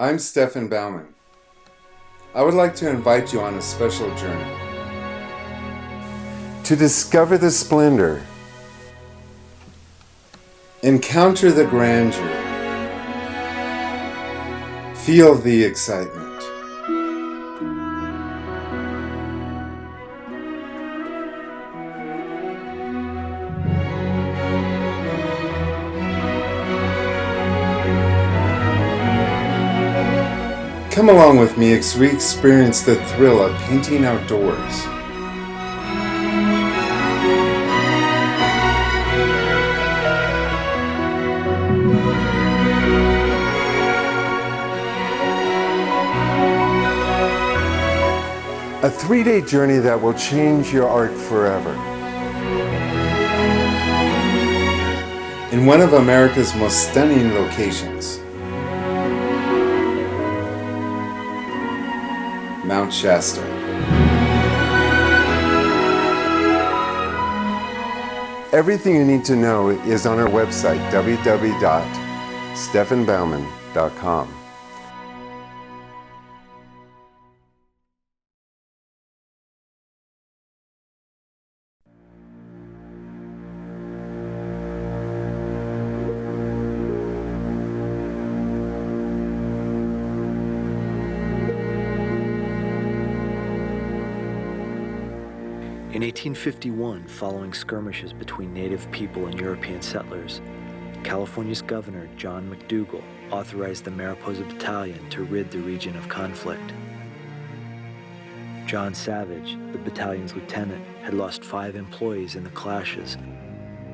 I'm Stefan Baumann. I would like to invite you on a special journey to discover the splendor, encounter the grandeur, feel the excitement. Come along with me as we experience the thrill of painting outdoors. A 3-day journey that will change your art forever. In one of America's most stunning locations, Mount Shasta. Everything you need to know is on our website, www.stefanbaumann.com. In 1851, following skirmishes between native people and European settlers, California's governor, John McDougall, authorized the Mariposa Battalion to rid the region of conflict. John Savage, the battalion's lieutenant, had lost 5 employees in the clashes.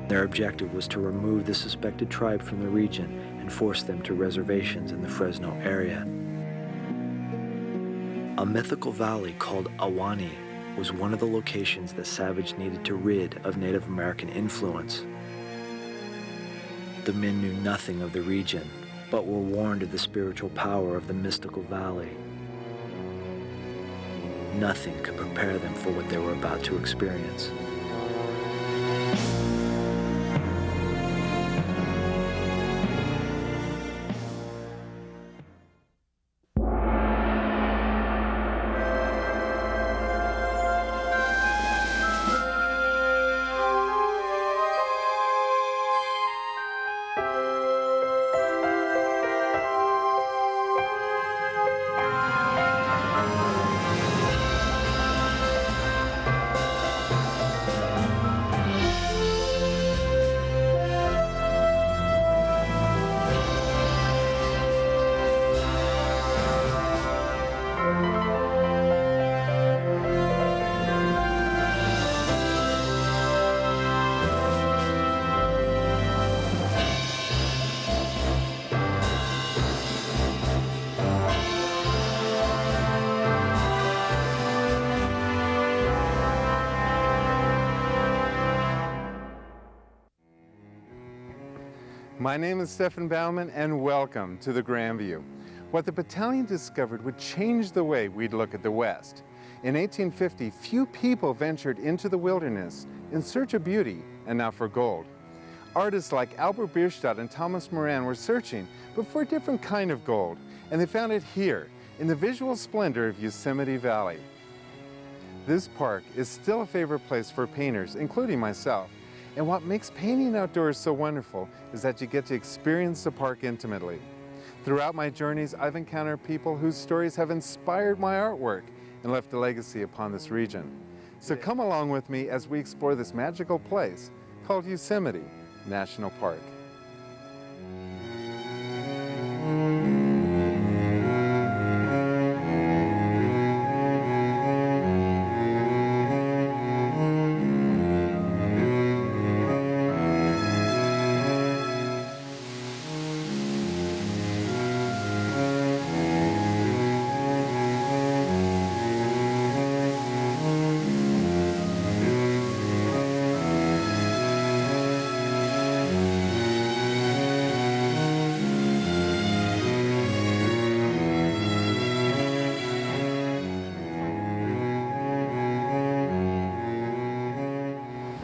Their objective was to remove the suspected tribe from the region and force them to reservations in the Fresno area. A mythical valley called Ahwahnee was one of the locations that Savage needed to rid of Native American influence. The men knew nothing of the region, but were warned of the spiritual power of the mystical valley. Nothing could prepare them for what they were about to experience. My name is Stefan Baumann, and welcome to the Grandview. What the battalion discovered would change the way we'd look at the West. In 1850, few people ventured into the wilderness in search of beauty and not for gold. Artists like Albert Bierstadt and Thomas Moran were searching, but for a different kind of gold, and they found it here, in the visual splendor of Yosemite Valley. This park is still a favorite place for painters, including myself. And what makes painting outdoors so wonderful is that you get to experience the park intimately. Throughout my journeys, I've encountered people whose stories have inspired my artwork and left a legacy upon this region. So come along with me as we explore this magical place called Yosemite National Park.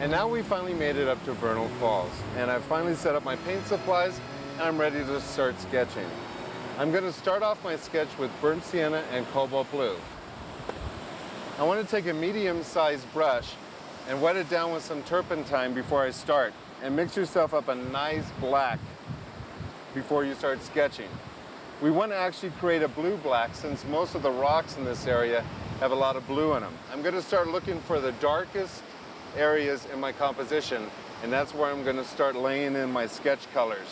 And now we finally made it up to Vernal Falls, and I've finally set up my paint supplies and I'm ready to start sketching. I'm going to start off my sketch with burnt sienna and cobalt blue. I want to take a medium-sized brush and wet it down with some turpentine before I start, and mix yourself up a nice black before you start sketching. We want to actually create a blue-black since most of the rocks in this area have a lot of blue in them. I'm going to start looking for the darkest areas in my composition, and that's where I'm going to start laying in my sketch colors.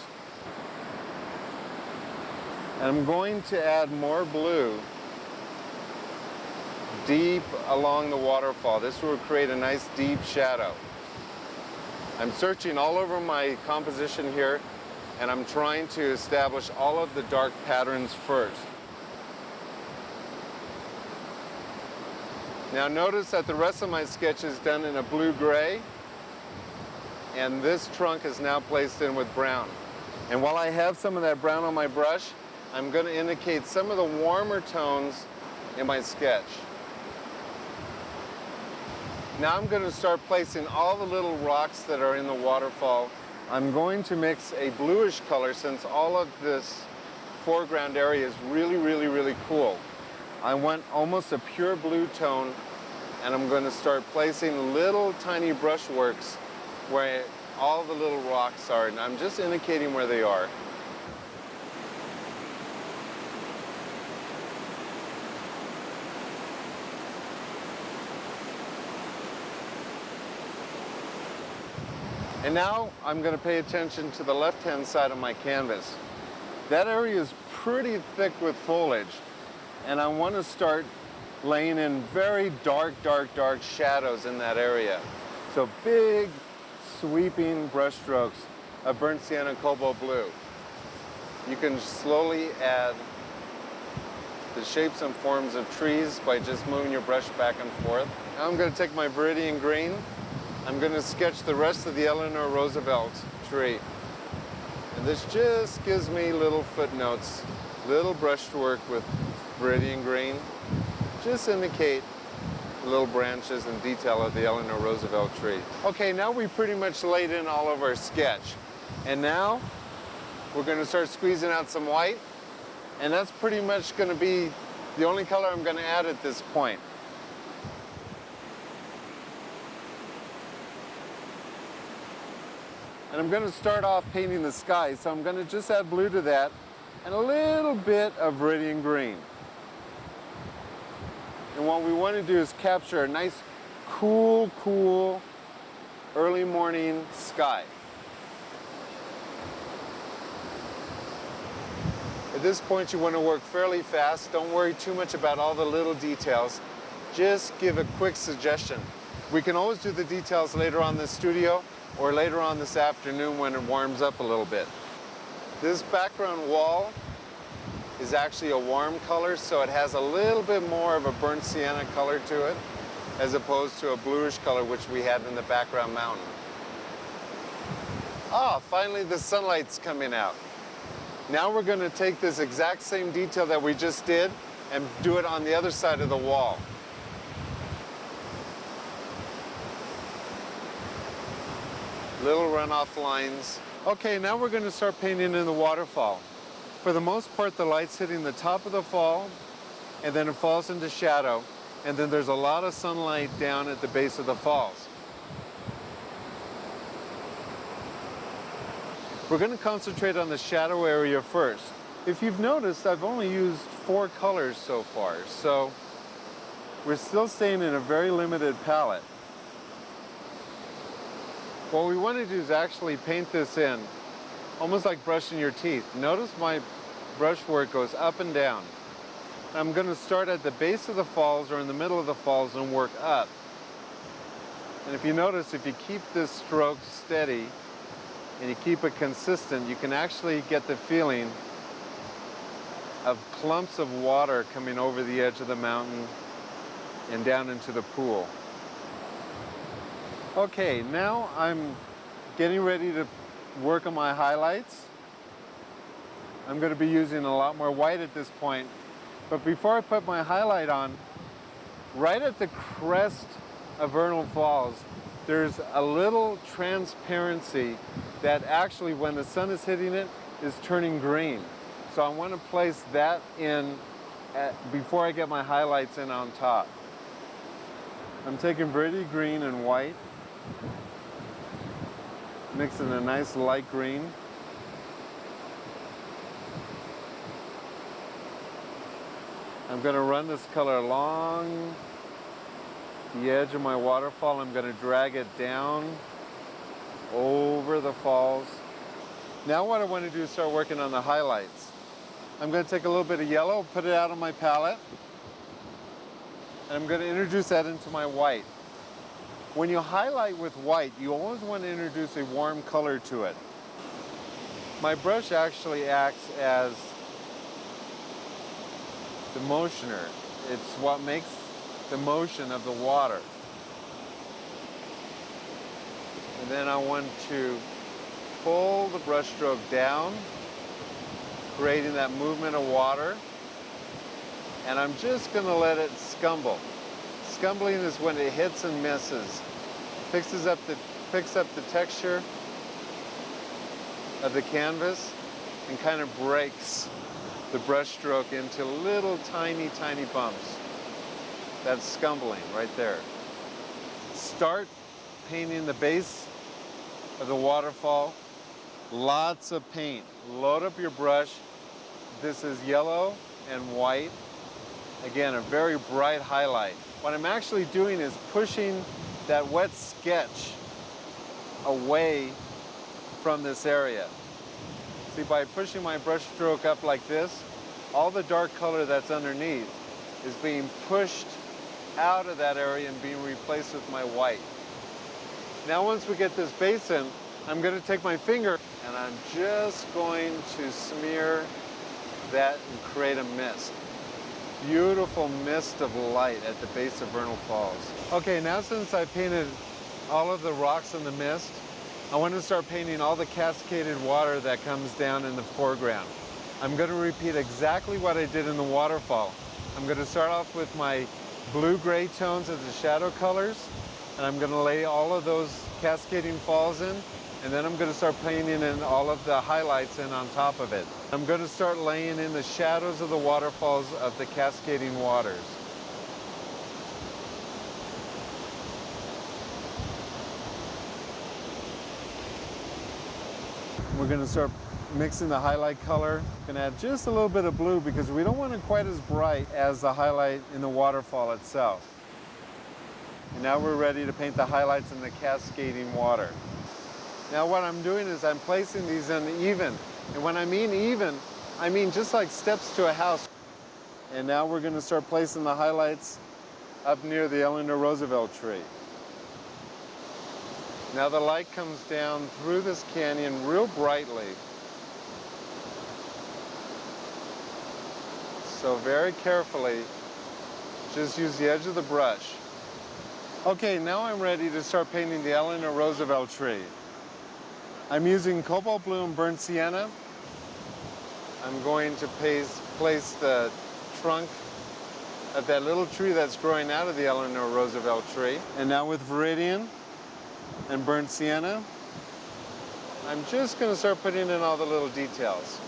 And I'm going to add more blue deep along the waterfall. This will create a nice deep shadow. I'm searching all over my composition here, and I'm trying to establish all of the dark patterns first. Now notice that the rest of my sketch is done in a blue-gray, and this trunk is now placed in with brown. And while I have some of that brown on my brush, I'm going to indicate some of the warmer tones in my sketch. Now I'm going to start placing all the little rocks that are in the waterfall. I'm going to mix a bluish color since all of this foreground area is really cool. I want almost a pure blue tone, and I'm going to start placing little tiny brushworks where all the little rocks are, and I'm just indicating where they are. And now I'm going to pay attention to the left-hand side of my canvas. That area is pretty thick with foliage, and I want to start laying in very dark shadows in that area. So big, sweeping brush strokes of burnt sienna and cobalt blue. You can slowly add the shapes and forms of trees by just moving your brush back and forth. Now I'm going to take my Viridian green. I'm going to sketch the rest of the Eleanor Roosevelt tree. And this just gives me little footnotes, little brushwork with Viridian green. Just indicate little branches and detail of the Eleanor Roosevelt tree. Okay, now we pretty much laid in all of our sketch. And now we're going to start squeezing out some white. And that's pretty much going to be the only color I'm going to add at this point. And I'm going to start off painting the sky, so I'm going to just add blue to that and a little bit of Viridian green. And what we want to do is capture a nice, cool, early morning sky. At this point, you want to work fairly fast. Don't worry too much about all the little details. Just give a quick suggestion. We can always do the details later on in the studio, or later on this afternoon when it warms up a little bit. This background wall is actually a warm color, so it has a little bit more of a burnt sienna color to it, as opposed to a bluish color which we had in the background mountain. Ah, finally the sunlight's coming out. Now we're going to take this exact same detail that we just did and do it on the other side of the wall. Little runoff lines. Okay, now we're going to start painting in the waterfall. For the most part, the light's hitting the top of the fall, and then it falls into shadow, and then there's a lot of sunlight down at the base of the falls. We're going to concentrate on the shadow area first. If you've noticed, I've only used 4 colors so far, so we're still staying in a very limited palette. What we want to do is actually paint this in, almost like brushing your teeth. Notice my brushwork goes up and down. I'm going to start at the base of the falls or in the middle of the falls and work up. And if you notice, if you keep this stroke steady and you keep it consistent, you can actually get the feeling of clumps of water coming over the edge of the mountain and down into the pool. Okay, now I'm getting ready to work on my highlights. I'm going to be using a lot more white at this point. But before I put my highlight on, right at the crest of Vernal Falls, there's a little transparency that actually, when the sun is hitting it, is turning green. so I want to place that in before I get my highlights in on top. I'm taking Verde green and white, mixing a nice light green. I'm going to run this color along the edge of my waterfall. I'm going to drag it down over the falls. Now what I want to do is start working on the highlights. I'm going to take a little bit of yellow, put it out on my palette, and I'm going to introduce that into my white. When you highlight with white, you always want to introduce a warm color to it. My brush actually acts as the motioner. It's what makes the motion of the water. And then I want to pull the brush stroke down, creating that movement of water. And I'm just going to let it scumble. Scumbling is when it hits and misses. Picks up the texture of the canvas and kind of breaks the brush stroke into little tiny, tiny bumps. That's scumbling right there. Start painting the base of the waterfall. Lots of paint. Load up your brush. This is yellow and white. Again, a very bright highlight. What I'm actually doing is pushing that wet sketch away from this area. See, by pushing my brush stroke up like this, all the dark color that's underneath is being pushed out of that area and being replaced with my white. Now once we get this base in, I'm going to take my finger and I'm just going to smear that and create a mist. Beautiful mist of light at the base of Vernal Falls. Okay, now since I painted all of the rocks in the mist, I want to start painting all the cascaded water that comes down in the foreground. I'm going to repeat exactly what I did in the waterfall. I'm going to start off with my blue-gray tones as the shadow colors, and I'm going to lay all of those cascading falls in, and then I'm going to start painting in all of the highlights in on top of it. I'm going to start laying in the shadows of the waterfalls of the cascading waters. We're going to start mixing the highlight color. Going to add just a little bit of blue because we don't want it quite as bright as the highlight in the waterfall itself. And now we're ready to paint the highlights in the cascading water. Now what I'm doing is I'm placing these in even. And when I mean even, I mean just like steps to a house. And now we're going to start placing the highlights up near the Eleanor Roosevelt tree. Now the light comes down through this canyon real brightly. So very carefully, just use the edge of the brush. Okay, now I'm ready to start painting the Eleanor Roosevelt tree. I'm using cobalt blue and burnt sienna. I'm going to place the trunk of that little tree that's growing out of the Eleanor Roosevelt tree. And now with Viridian and burnt sienna, I'm just going to start putting in all the little details.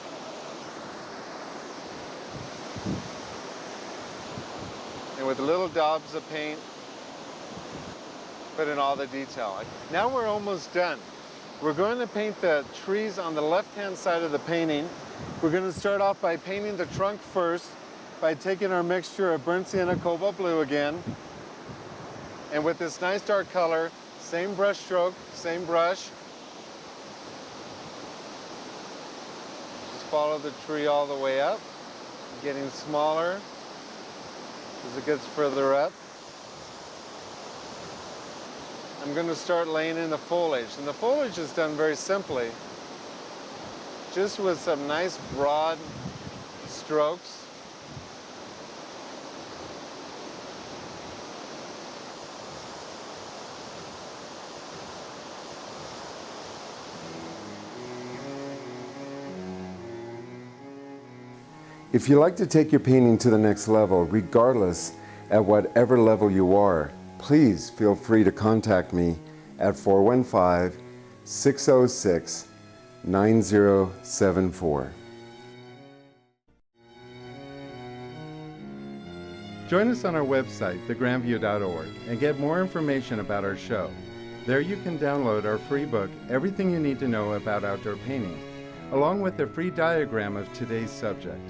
And with little daubs of paint, put in all the detail. Now we're almost done. We're going to paint the trees on the left-hand side of the painting. We're going to start off by painting the trunk first by taking our mixture of burnt sienna cobalt blue again. And with this nice dark color, same brush stroke, same brush. Just follow the tree all the way up, getting smaller as it gets further up. I'm going to start laying in the foliage. And the foliage is done very simply, just with some nice broad strokes. If you like to take your painting to the next level, regardless at whatever level you are, please feel free to contact me at 415-606-9074. Join us on our website, thegrandview.org, and get more information about our show. There you can download our free book, Everything You Need to Know About Outdoor Painting, along with a free diagram of today's subject.